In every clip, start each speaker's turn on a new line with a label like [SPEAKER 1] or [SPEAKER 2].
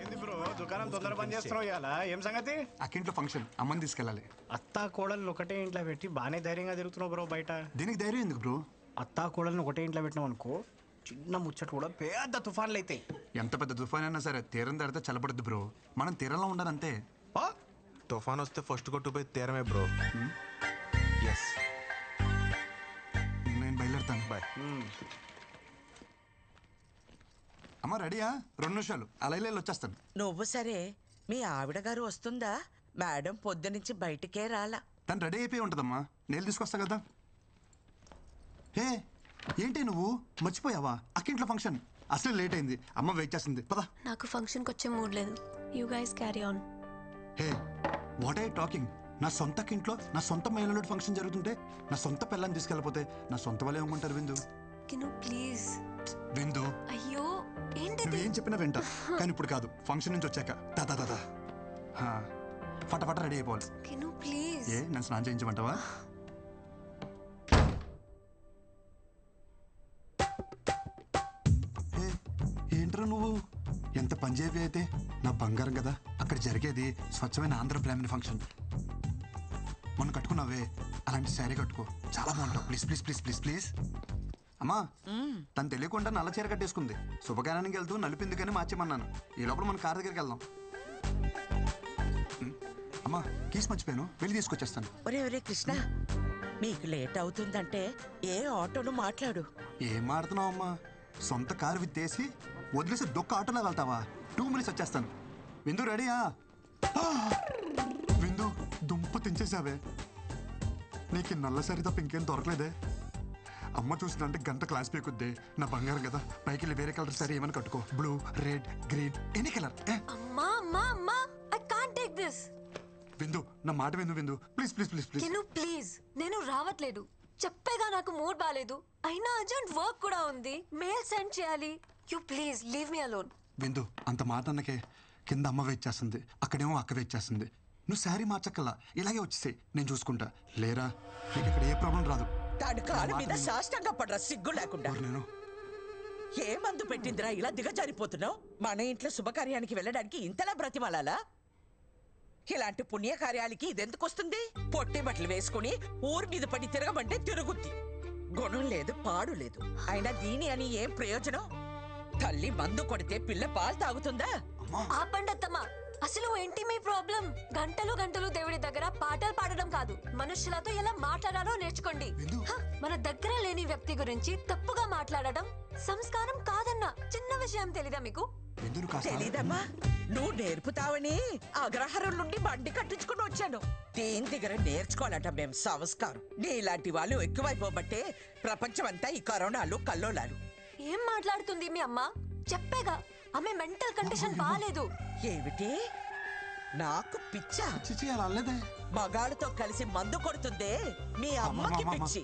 [SPEAKER 1] ఏంది బ్రో దుకాణం తొందర బంద్ చేస్తున్నావు ఇవాళ? ఏం సంగతి?
[SPEAKER 2] అక్కింట్లో ఫంక్షన్, అమ్మని తీసుకెళ్ళాలి.
[SPEAKER 1] అత్తా కోడలు ఒకటే ఇంట్లో పెట్టి బాగానే ధైర్యంగా తిరుగుతున్నావు బ్రో బయట.
[SPEAKER 2] దీనికి ధైర్యం ఎందుకు బ్రో?
[SPEAKER 1] అత్తా కోడలను ఒకటే ఇంట్లో పెట్టినావు అనుకో, చిన్న ముచ్చట కూడా పెద్ద తుఫాన్లు అవుతాయి.
[SPEAKER 2] ఎంత పెద్ద తుఫాన్ అయినా సరే తీరం దాడితే చల్లబడుద్ది బ్రో. మనం తీరంలో ఉండాలంతే.
[SPEAKER 3] తుఫాన్ వస్తే ఫస్ట్ కొట్టుపోయి తీరమే బ్రో. ఎస్,
[SPEAKER 2] నేను బయలుదేరుతాను. బాయ్. అమ్మ రెడీయా? 2 నిమిషాలు అలా వచ్చేస్తాను.
[SPEAKER 4] నువ్వు సరే, మీ ఆవిడ గారు వస్తుందా? మేడం పొద్దునుంచి బయటికే రాలా.
[SPEAKER 2] తను రెడీ అయిపోయి ఉంటుందమ్మా, నేను తీసుకొస్తా కదా. హే ఏంటి నువ్వు మర్చిపోయావా? అక్కింట్లో ఫంక్షన్ అసలు లేట్ అయింది, అమ్మ వెయిట్ చేస్తుంది. పదా.
[SPEAKER 5] నాకు ఫంక్షన్కి వచ్చే మూడ్ లేదు. You guys carry on.
[SPEAKER 2] Hey what I talking? నా సొంత ఇంట్లో నా సొంత మేనల్లుడి ఫంక్షన్ జరుగుతుంటే నా సొంత పిల్లని తీసుకెళ్ళిపోతే నా సొంత వాళ్ళు ఏమనుకుంటారు? విందు
[SPEAKER 5] కిను ప్లీజ్.
[SPEAKER 2] విందు
[SPEAKER 5] అయ్యో ఏంటి?
[SPEAKER 2] నువ్వేం చెప్పినా వింటా, కానీ ఇప్పుడు కాదు. ఫంక్షన్ నుంచి వచ్చాక దాదా దాదా ఫటాఫట రెడీ అయిపోవాలి.
[SPEAKER 5] కిను ప్లీజ్.
[SPEAKER 2] ఏ నన్ను స్నానం చేయించమంటావా? ఏంట్రా నువ్వు ఎంత పంజాబీ అయితే నా బంగారం కదా. అక్కడ జరిగేది స్వచ్ఛమైన ఆంధ్ర బ్రాహ్మణ ఫంక్షన్. మనం కట్టుకున్నావే అలాంటి శారీ కట్టుకో, చాలా బాగుంటావు. Please please please please please. అమ్మా తను తెలియకుండా నల్ల చీర కట్టేసుకుంది. శుభకార్యానికి వెళ్తూ నలిపింది కానీ మార్చేమన్నాను. ఈ లోపల మన కార్ దగ్గరికి వెళ్దాం. అమ్మా కీస్ మర్చిపోయాను, వెళ్ళి తీసుకొచ్చేస్తాను.
[SPEAKER 4] ఒరే ఒరే కృష్ణ, మీకు లేట్ అవుతుందంటే ఏ ఆటోను మాట్లాడు.
[SPEAKER 2] ఏం మాడుతున్నావు అమ్మా? సొంత కారు విత్తేసి వదిలేసి దొక్క ఆటోలో వెళ్తావా? 2 మినిట్స్ వచ్చేస్తాను. విందు రెడీయా? విందు దుంప తెంచేసావే. నీకు నల్ల సరి తప్ప ఇంకేం దొరకలేదే. అమ్మ చూసిందంటే గంట క్లాస్ పీకుద్ది. నా బంగారం కదా, పైకి వెళ్ళి వేరే కలర్ సరే ఏమని కట్టుకో. Blue, red, green, any colour.
[SPEAKER 5] అమ్మా అమ్మా అమ్మా, ఐ కాంట్ టేక్ దిస్.
[SPEAKER 2] విందు నా మాట విందు. విందు please please please please.
[SPEAKER 5] Kinu please, నేను రావట్లేదు. చెప్పేగా నాకు మూడ్ బాలేదు. అయినా అర్జెంట్ వర్క్ కూడా ఉంది, మెయిల్ సెండ్ చేయాలి. You please leave me alone.
[SPEAKER 2] విందు అంత మాట అన్నకే కింద అమ్మ వెయిట్ చేస్తుంది, అక్కడేమో అక్క వెయిట్ చేస్తుంది. నువ్వు శారీ మార్చక్కల్లా ఇలాగే వచ్చేసాయి, నేను చూసుకుంటా. లేరా నీకు ఇక్కడ ఏ ప్రాబ్లం రాదు.
[SPEAKER 4] తాడు కాలు మీద సాష్టంగా పడరా సిగ్గు లేకుండా.
[SPEAKER 2] నేను
[SPEAKER 4] ఏ మందు పెట్టిందిరా ఇలా దిగజారిపోతున్నావు? మన ఇంట్లో శుభకార్యానికి వెళ్ళడానికి ఇంతలా బ్రతిమాలాలా? ఇలాంటి పుణ్యకార్యాలకి ఇదెందుకు వస్తుంది? పొట్టి బట్టలు వేసుకుని ఊరి మీద పడి తిరగమంటే తిరుగుద్ది. గుణం లేదు, పాడు లేదు. అయినా దీని అని ఏం ప్రయోజనం? తల్లి మందు కొడితే పిల్ల పాలు తాగుతుందా?
[SPEAKER 5] ఆపండత్తమ్మా, అసలు ఏంటి మీ ప్రాబ్లం? గంటలు గంటలు దేవుడి దగ్గర పాటలు పాడడం కాదు, మనుషులతో ఎలా మాట్లాడాలో నేర్చుకోండి. మన దగ్గర లేని వ్యక్తి గురించి తప్పుగా మాట్లాడడం సంస్కారం కాదన్న చిన్న విషయం తెలీదా మీకు?
[SPEAKER 4] తెలీదమ్మా, నువ్వు నేర్పుతావని అగ్రహారం నుండి బండి కట్టించుకుని వచ్చాను. దేని దగ్గర నేర్చుకోవాలట మేం సంస్కారం. నీలాంటి వాళ్ళు ఎక్కువైపోబట్టే ప్రపంచం అంతా ఈ కరోనాలు కల్లోలాలు.
[SPEAKER 5] ఏం మాట్లాడుతుంది మీ అమ్మ? చెప్పేగా ఆమె మెంటల్ కండిషన్ బాలేదు.
[SPEAKER 4] ఏమిటి నాకు పిచ్చా?
[SPEAKER 2] అలా
[SPEAKER 4] మగాళ్ళతో కలిసి మందు కొడుతుందే మీ అమ్మకి పిచ్చి.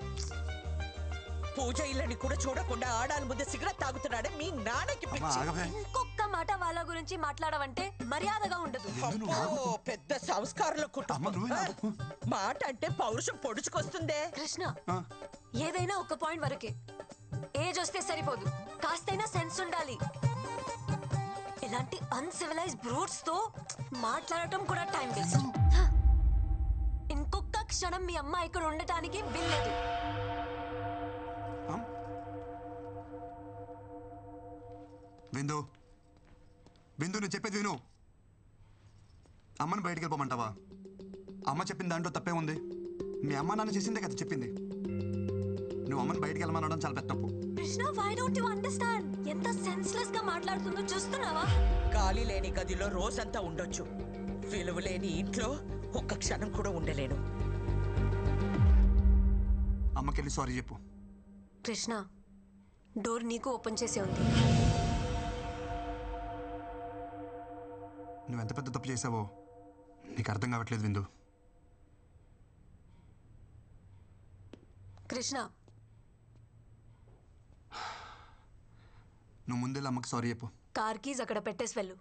[SPEAKER 4] పూజ ఇళ్ళని కూడా చూడకుండా ఆడాల ముందు సిగరెట్ తాగుతున్నాడే మీ నాన్నకి పిచ్చి.
[SPEAKER 5] ఇంకొక మాట వాళ్ళ గురించి మాట్లాడవంటే మర్యాదగా ఉండదు.
[SPEAKER 4] పెద్ద సంస్కారంలో కుటుంబం. మాట అంటే పౌరుషం పొడుచుకొస్తుందే.
[SPEAKER 5] కృష్ణ, ఏదైనా ఒక పాయింట్ వరకే. ఏజ్ వస్తే సరిపోదు, కాస్తైనా సెన్స్ ఉండాలి. ఇలాంటి అన్సివిలైజ్ బ్రూట్స్ తో మాట్లాడటం కూడా టైం వేస్ట్. ఇంకొక క్షణం మీ అమ్మ ఇక్కడ ఉండటానికి వీల్లేదు.
[SPEAKER 2] విందు విందు నువ్వు చెప్పేది విను. అమ్మని బయటికి వెళ్ళిపోమంటావా? అమ్మ చెప్పిన దాంట్లో తప్పే ఉంది. మీ అమ్మ నాన్న చేసిందే కదా చెప్పింది. నువ్వు అమ్మని బయటికి వెళ్ళమనడం చాలా పెద్ద తప్పు.
[SPEAKER 5] Krishna, why don't you understand? ఎంత సెన్స్లెస్ గా మాట్లాడుతుందో చూస్తున్నావా?
[SPEAKER 4] గాలి లేని గదిలో రోజంతా ఉండొచ్చు, విలువ లేని ఇంట్లో ఒక్క క్షణం కూడా ఉండలేను.
[SPEAKER 2] అమ్మకెళ్ళి సారీ చెప్పు.
[SPEAKER 5] కృష్ణ, డోర్ నీకు ఓపెన్ చేసే ఉంది.
[SPEAKER 2] నువ్వెంత పెద్ద తప్పు చేసావో నీకు అర్థం కావట్లేదు విందు.
[SPEAKER 5] కృష్ణ,
[SPEAKER 2] నువ్వు ముందెళ్ళి అమ్మకి సారీ చెప్పు.
[SPEAKER 5] కార్ కీజ్ అక్కడ పెట్టేసి వెళ్ళు.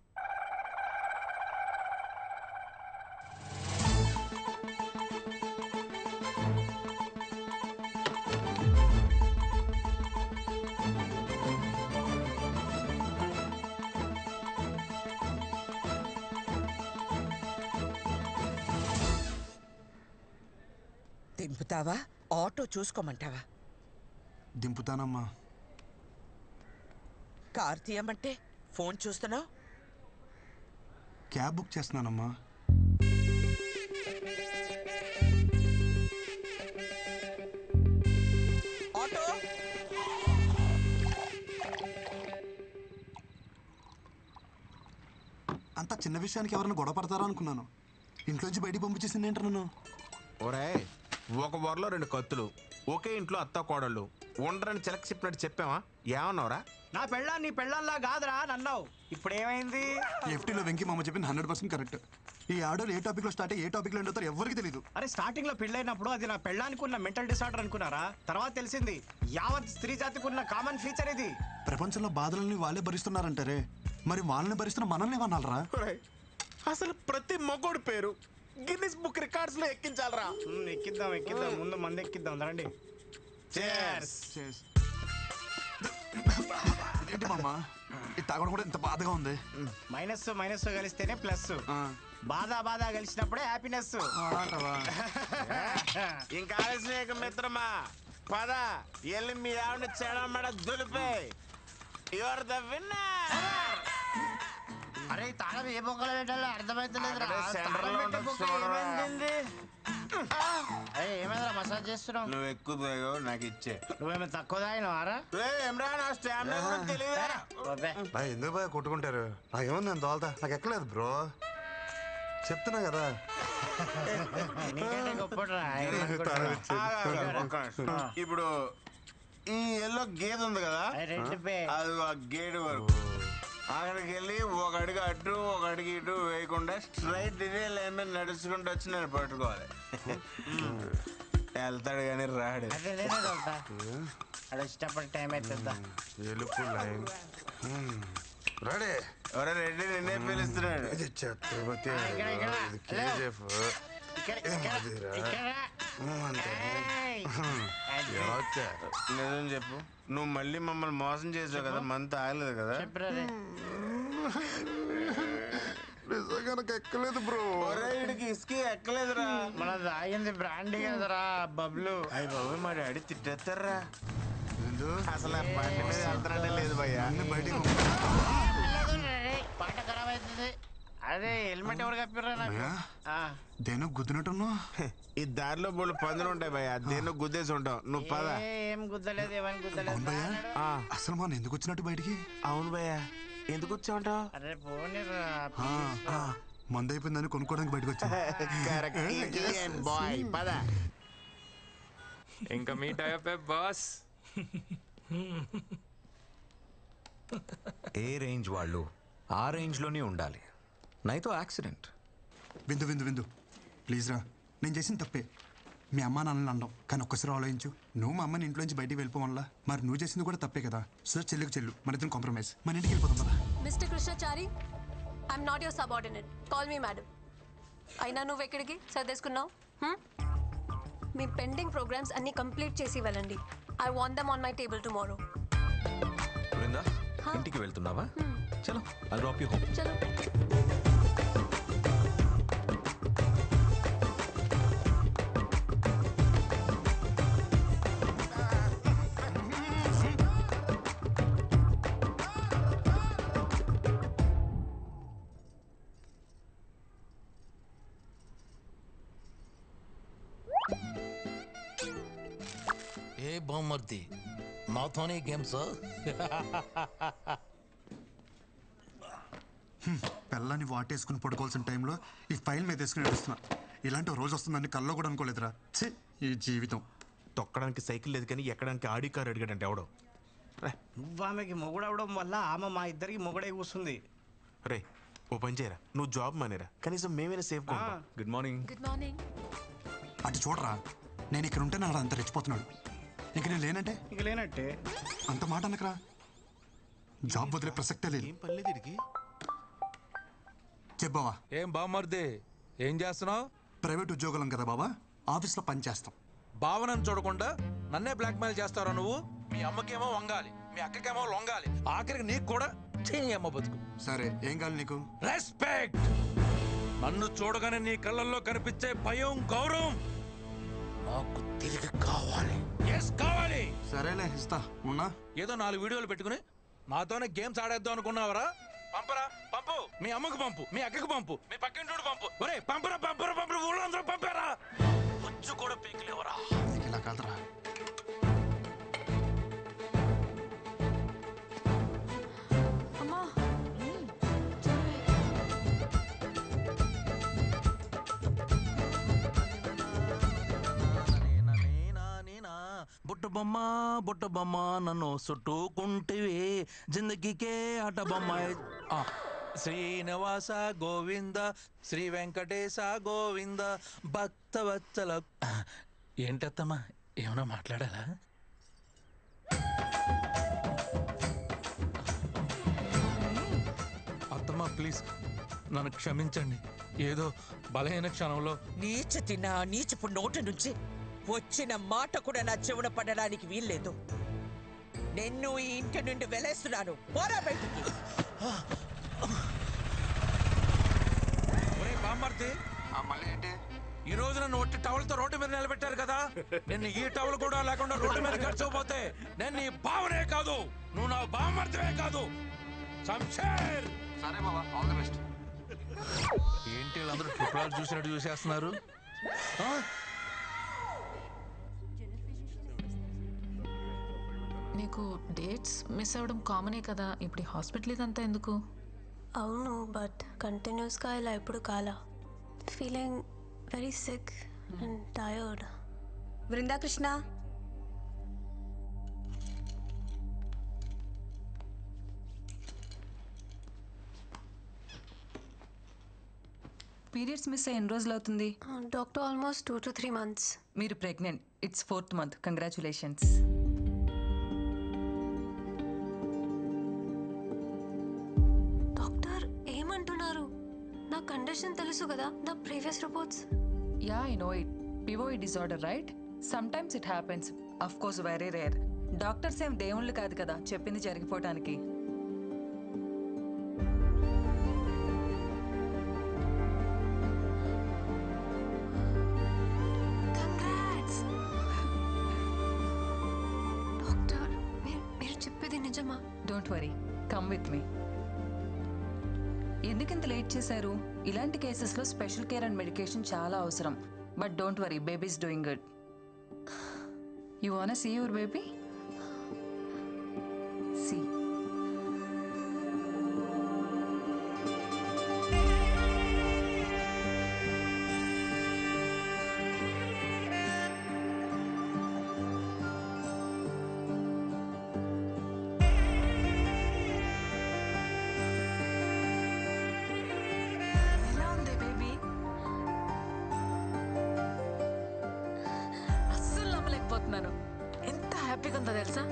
[SPEAKER 4] దింపుతావా ఆటో చూసుకోమంటావా?
[SPEAKER 2] దింపుతానమ్మా.
[SPEAKER 4] కార్ తీయమంటే ఫోన్ చూస్తున్నావు.
[SPEAKER 2] క్యాబ్ బుక్ చేస్తున్నానమ్మా.
[SPEAKER 4] ఆటో
[SPEAKER 2] అంత చిన్న విషయానికి ఎవరైనా గొడవ పడతారా అనుకున్నాను. ఇంట్లోంచి బయటికి పంపించేసింది ఏంటి నన్ను?
[SPEAKER 3] ఒరే, ఒక వరలో 2 కత్తులు, ఒకే ఇంట్లో అత్త కోడళ్ళు ఉండరని చిలక చెప్పినట్టు చెప్పావా? ఏమన్నావురా?
[SPEAKER 1] నా పెళ్ళాన్ని నీ పెళ్ళాల్లా కాదురా నన్నావు. ఇప్పుడు ఏమైంది?
[SPEAKER 2] ఎఫ్టీలో వెంకీ మామ చెప్పింది 100% కరెక్ట్. ఈ ఆర్డర్ ఏ టాపిక్ లో స్టార్ట్ అయ్యి ఏ టాపిక్ లో ఎండ్ అవుతారో ఎవరికి తెలియదు.
[SPEAKER 1] అరే స్టార్టింగ్ లో పెళ్ళైనప్పుడు అది నా పెళ్ళానికి ఉన్న మెంటల్ డిసార్డర్ అనుకున్నారా? తర్వాత తెలిసింది యావత్ స్త్రీ జాతికి ఉన్న కామన్ ఫీచర్ ఇది.
[SPEAKER 2] ప్రపంచంలో బాధలని వాళ్ళే భరిస్తున్నారంటారే, మరి వాళ్ళని భరిస్తున్న మనల్ని ఏమన్నారా?
[SPEAKER 3] ఒరేయ్, అసలు ప్రతి మగోడి పేరు గిన్నిస్ బుక్ రికార్డ్స్ లో ఎక్కించాలరా.
[SPEAKER 1] ఎక్కిద్దాం ముందు మంది ఎక్కిద్దాం రండి.
[SPEAKER 3] Cheers.
[SPEAKER 2] ఏంటి మామ ఇది తాగడం కూడా ఇంత బాధగా ఉంది?
[SPEAKER 1] మైనస్ కలిస్తేనే ప్లస్. బాధ కలిసినప్పుడే హ్యాపీనెస్.
[SPEAKER 3] ఇంకా ఆలస్యం మిత్రమా, పద ఎల్లి మీ ఆవిడ చెడమడ దులిపే. Your the winner.
[SPEAKER 1] అరే తాళం ఏ బొక్కలు పెట్టాలో అర్థమైతలేదు. ఏమైందిరా మసాజ్ చేస్తున్నావు?
[SPEAKER 3] నువ్వు ఎక్కువ తాగావు, నాకు ఇచ్చే.
[SPEAKER 1] నువ్వేమో తక్కువ తాగినవారా?
[SPEAKER 2] ఎందుకు బాగా కొట్టుకుంటారు? నాకేమో నేను తోలుతా, నాకు ఎక్కలేదు బ్రో, చెప్తున్నా కదా.
[SPEAKER 3] ఇప్పుడు ఈ ఎల్లో గేదె ఉంది కదా, అది ఆ గేట్ వరకు అక్కడికి వెళ్ళి ఒక అడుగు అటు ఒక అడుగు ఇటు వేయకుండా స్ట్రైట్ ఇదే లైన్ మీద నడుచుకుంటూ వచ్చి నేను పట్టుకోవాలి. వెళ్తాడు కానీ రాడు.
[SPEAKER 1] ఇష్టపడి టైం అవుతుందా?
[SPEAKER 3] ఎలుపు లైన్
[SPEAKER 2] రెడీ.
[SPEAKER 3] ఎవరో రెడ్డి నిన్నే పిలుస్తున్నాడు.
[SPEAKER 2] ఛత్రపతి
[SPEAKER 3] నిజం చెప్పు, నువ్వు మళ్ళీ మమ్మల్ని మోసం చేసావు కదా, మంత్ ఆగలేదు కదా?
[SPEAKER 2] నిజంగా నాకు ఎక్కలేదు బ్రో.
[SPEAKER 3] వీడికి ఇసుక ఎక్కలేదురా.
[SPEAKER 1] మన తాగింది బ్రాండీ కదరా బబ్లు.
[SPEAKER 3] అయ్యి బాబు మా డాడీ తిట్టేస్తారా. అసలు ఆ బండి మీద వెళ్తానంటే లేదు భయ్యా.
[SPEAKER 2] బయటికి
[SPEAKER 1] పాట ఖరాబ్ అవుతుంది. అదే హెల్మెట్ ఎవరు కప్పిర్రా నాకు?
[SPEAKER 2] దేని గుద్దినట్టున్నావు?
[SPEAKER 3] ఈ దారిలో బోళ్ళు పందులు ఉంటాయి భయ్యా, దేన్నో గుద్దేసి ఉంటావు. నువ్వు పద.
[SPEAKER 1] ఏం గుద్దలేదు, ఏమని గుద్దలేదు.
[SPEAKER 2] అసలు మనం ఎందుకు వచ్చినట్టు బయటికి?
[SPEAKER 3] అవును భయ్యా, ఎందుకు వచ్చావుంటావు?
[SPEAKER 1] అరే పోనీరా.
[SPEAKER 2] మందు అయిపోయిందని కొనుక్కోవడానికి బయటకు వచ్చా.
[SPEAKER 3] బాయ్ పద.
[SPEAKER 6] ఇంకా మీట్ అయ్యే బాస్.
[SPEAKER 7] ఏ రేంజ్ వాళ్ళు ఆ రేంజ్లోనే ఉండాలి, నైతో యాక్సిడెంట్.
[SPEAKER 2] విందు ప్లీజ్ రా, నేను చేసిన తప్పే. మీ అమ్మ నాన్నని అనడం, కానీ ఒక్కసారి ఆలోచించు. నువ్వు మా అమ్మని ఇంట్లోంచి బయటికి వెళ్ళిపోవాలా, మరి నువ్వు చేసింది కూడా తప్పే కదా. సో చెల్లికి చెల్లు, మన ఇద్దరం కాంప్రమైజ్, మన ఇంటికి వెళ్ళిపోతాం కదా.
[SPEAKER 5] Mister Krishnachari, I'm not your subordinate, call me madam. అయినా నువ్వు ఎక్కడికి సర్దేసుకున్నావు? మీ పెండింగ్ ప్రోగ్రామ్స్ అన్ని కంప్లీట్ చేసి వెళ్ళండి. I want them on my table tomorrow.
[SPEAKER 7] Brinda, ఇంటికి వెళ్తున్నావా? చలో, ఐ డ్రాప్ యూ హోమ్.
[SPEAKER 5] చలో.
[SPEAKER 8] ఏ బామ్మర్ది, నాతోనే గేమ్స్?
[SPEAKER 2] పిల్లని వాటేసుకుని పడుకోవాల్సిన టైంలో ఈ ఫైల్ మీద వేసుకుని నడుస్తున్నా. ఇలాంటి రోజు వస్తుందని కల్లో కూడా అనుకోలేదురా. ఛీ, ఈ జీవితం.
[SPEAKER 3] తొక్కడానికి సైకిల్ లేదు కానీ ఎక్కడానికి ఆడి కారు అడిగాడంటే ఎవడో.
[SPEAKER 1] నువ్వు ఆమెకి మొగుడవడం వల్ల ఆమె మా ఇద్దరికి మొగుడే కూస్తుంది.
[SPEAKER 3] రే ఓ పని చేయరా, నువ్వు జాబ్ మానేరా, కనీసం మేమైనా safe.
[SPEAKER 7] Good morning.
[SPEAKER 5] Good morning.
[SPEAKER 2] అటు చూడరా, నేను ఇక్కడ ఉంటే నాడు అంత రెచ్చిపోతున్నాడు. ఇంక నేను లేనంటే
[SPEAKER 1] ఇక లేనట్టే.
[SPEAKER 2] అంత మాట అనకరా, జాబ్ వదిలే ప్రసక్తే లేదు.
[SPEAKER 3] ఏం పర్లేదు ఇడికి.
[SPEAKER 2] చెప్పావా?
[SPEAKER 8] ఏం బామ్మర్ది, ఏం చేస్తున్నావు?
[SPEAKER 2] ప్రైవేట్ ఉద్యోగులం కదా బాబా, ఆఫీస్లో పని చేస్తాం.
[SPEAKER 8] భావనను చూడకుండా నన్నే బ్లాక్మెయిల్ చేస్తారా నువ్వు? మీ అమ్మకేమో వంగాలి, మీ అక్కకేమో లొంగాలి, ఆఖరికి నీకు కూడా చెయ్యి అమ్మ బతుకు.
[SPEAKER 2] సరే, ఏం కావాలి నీకు?
[SPEAKER 8] రెస్పెక్ట్. నన్ను చూడగానే నీ కళ్ళల్లో కనిపించే భయం, గౌరవం నాకు తిరిగి కావాలి. కావాలి.
[SPEAKER 2] సరేలే ఇస్తా ఉన్నా.
[SPEAKER 8] ఏదో 4 వీడియోలు పెట్టుకుని నాతోనే గేమ్స్ ఆడేద్దాం అనుకున్నావరా? పంపరా, పంపు. మీ అమ్మకు పంపు, మీ అక్కకు పంపు, మీ పక్కింటోడు పంపు. ఒరే పంపరా, పంపరా, పంపరా, ఊళ్ళో అందరూ పంపారా. వచ్చి కూడా పీకలేవరా.
[SPEAKER 2] ఇలా కాదురా.
[SPEAKER 5] అమ్మా
[SPEAKER 8] బుట్ట బొమ్మ నన్ను చుట్టుకుంటివి జిందగీకే ఆట బొమ్మ. శ్రీనివాస గోవింద శ్రీ వెంకటేశ గోవింద భక్తవత్సల. ఏంటత్తమ్మా, ఏమన్నా మాట్లాడాలా? అత్తమ్మా ప్లీజ్ నన్ను క్షమించండి. ఏదో బలహీన క్షణంలో
[SPEAKER 4] నీచపు నోటి నుంచి వచ్చిన మాట కూడా నా చెవున పడడానికి వీల్లేదు. నిన్ను ఈ ఇంటి నుండి వెలేస్తున్నాను. పోరా బయటికి.
[SPEAKER 8] బామ్మర్తి, ఈ రోజు నన్ను ఒట్టి టవల్తో రోడ్డు మీద నిలబెట్టారు కదా. నిన్ను ఈ టవల్ కూడా లేకుండా రోడ్డు మీద గడిచిపోతే నేను నీ బావనే కాదు, నువ్వు నా బామ్మర్తివే కాదు. శంషేర్. ఏంటి వీళ్ళందరూ ట్రిపుల్ చూసినట్టు చూసేస్తున్నారు?
[SPEAKER 6] నీకు డేట్స్ మిస్ అవ్వడం కామనే కదా. ఇప్పుడు హాస్పిటల్ ఇదంతా ఎందుకు?
[SPEAKER 5] అవును, బట్ కంటిన్యూస్గా ఇలా ఎప్పుడు కాలా. Feeling very sick and tired.
[SPEAKER 9] Brindakrishna,
[SPEAKER 10] periods miss అయ్యి ఎన్ని రోజులు అవుతుంది?
[SPEAKER 5] Doctor almost 2 to 3 months.
[SPEAKER 10] మీరు pregnant. It's 4th month. Congratulations.
[SPEAKER 5] Doctor ఏమంటున్నారు? నా కండిషన్ తెలుసు కదా, నా previous reports.
[SPEAKER 10] Yeah, I know it. పివోఈ disorder, right? Sometimes it happens. Of course very rare. Doctors ఏం దేవుళ్ళు కాదు కదా చెప్పింది జరిగిపోవటానికి.
[SPEAKER 5] డాక్టర్, మీరు చెప్పేది నిజమా?
[SPEAKER 10] Don't worry, come with me. ఎందుకింత లేట్ చేశారు? ఇలాంటి కేసెస్లో స్పెషల్ కేర్ అండ్ మెడికేషన్ చాలా అవసరం. But don't worry, baby is doing good. You want see your baby? See.
[SPEAKER 6] ఎలా ఉంది బేబీ? అస్సలు నమ్మలేకపోతున్నాను. ఎంత హ్యాపీగా ఉందో తెలుసా?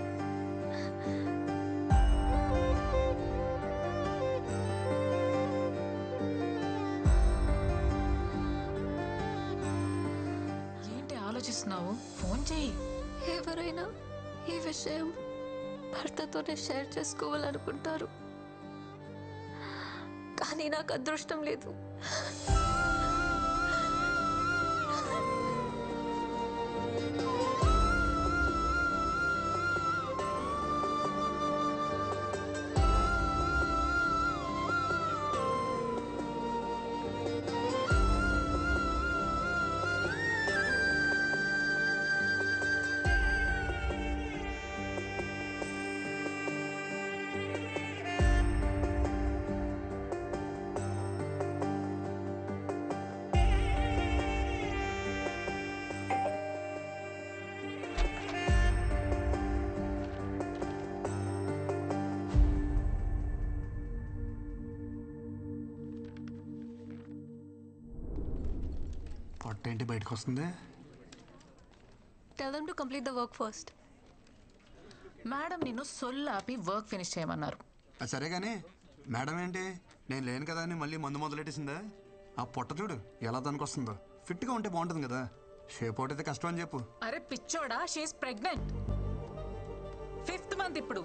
[SPEAKER 6] ఏంటి ఆలోచిస్తున్నావు? ఫోన్ చేయి.
[SPEAKER 5] ఎవరైనా ఈ విషయం భర్తతోనే షేర్ చేసుకోవాలనుకుంటారు, కానీ నాకు అదృష్టం లేదు.
[SPEAKER 2] పొట్టేంటి బయటకు వస్తుంది?
[SPEAKER 5] Tell them to complete the work first.
[SPEAKER 6] Madam నిన్ను సొల్లాపి వర్క్ ఫినిష్ చేయమన్నారు.
[SPEAKER 2] సరే కానీ మేడం ఏంటి, నేను లేను కదా అని మళ్ళీ మందు మొదలెట్టేసిందా? ఆ పొట్ట చూడు ఎలా దానికి వస్తుందో. ఫిట్గా ఉంటే బాగుంటుంది కదా. షేప్ అవుట్ అయితే కష్టం అని చెప్పు.
[SPEAKER 6] అరే పిచ్చోడా, షీఈస్ ప్రెగ్నెంట్. 5th month ఇప్పుడు.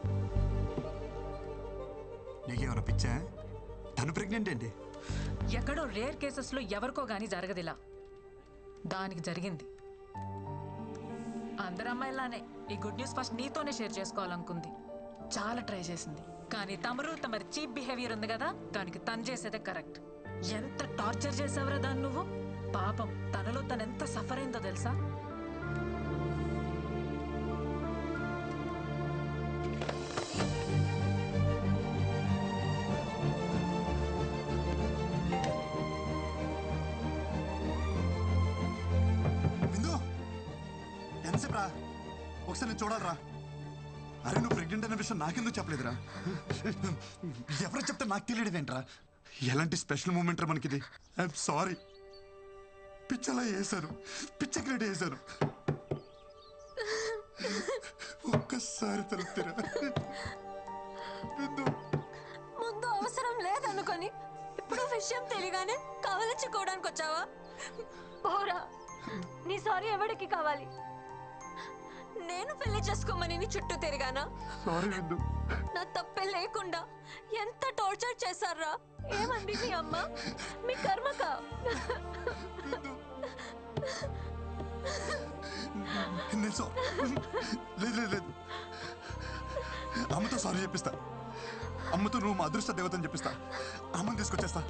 [SPEAKER 2] నీకేమైనా పిచ్చా? తను ప్రెగ్నెంట్ ఏంటి?
[SPEAKER 6] ఎక్కడో రేర్ కేసెస్లో ఎవరికో గానీ జరగదిలా. దానికి జరిగింది. అందరు అమ్మాయిలానే ఈ గుడ్ న్యూస్ ఫస్ట్ నీతోనే షేర్ చేసుకోవాలనుకుంది. చాలా ట్రై చేసింది, కానీ తమరి చీప్ బిహేవియర్ ఉంది కదా, దానికి తను చేసేదే కరెక్ట్. ఎంత టార్చర్ చేసావురా దాన్ని నువ్వు. పాపం తనలో తను ఎంత సఫర్ అయిందో తెలుసా.
[SPEAKER 2] ఎంతసేపు రా, ఒకసారి నేను చూడాలరా. అరే నువ్వు ప్రెగ్నెంట్ అనే విషయం నాకెందుకు చెప్పలేదురా? ఎవరో చెప్తే నాకు తెలియడమేంట్రా? ఎలాంటి స్పెషల్ మూమెంట్ రా మనకిది. ఐఎమ్ సారీ, పిచ్చలా వేసాను, పిచ్చ క్రియేట్ చేశాను. ఒక్కసారి తలుపుతారా?
[SPEAKER 5] ముందు అవసరం లేదనుకొని ఇప్పుడు విషయం తెలియగానే కవలించుకోవడానికి వచ్చావా? పోరా, నీ సారీ ఎవరికి కావాలి? నేను పెళ్లి చేసుకోమని నీ చుట్టూ తిరిగానా? నా తప్పే లేకుండా ఎంత టార్చర్ చేశారా? ఏమంది మీ అమ్మ? మీ కర్మకా?
[SPEAKER 2] లేదు, అమ్మతో సారీ చెప్పిస్తా. అమ్మతో నువ్వు మా అదృష్ట దేవతని చెప్పిస్తా. అమ్మని తీసుకొచ్చేస్తా.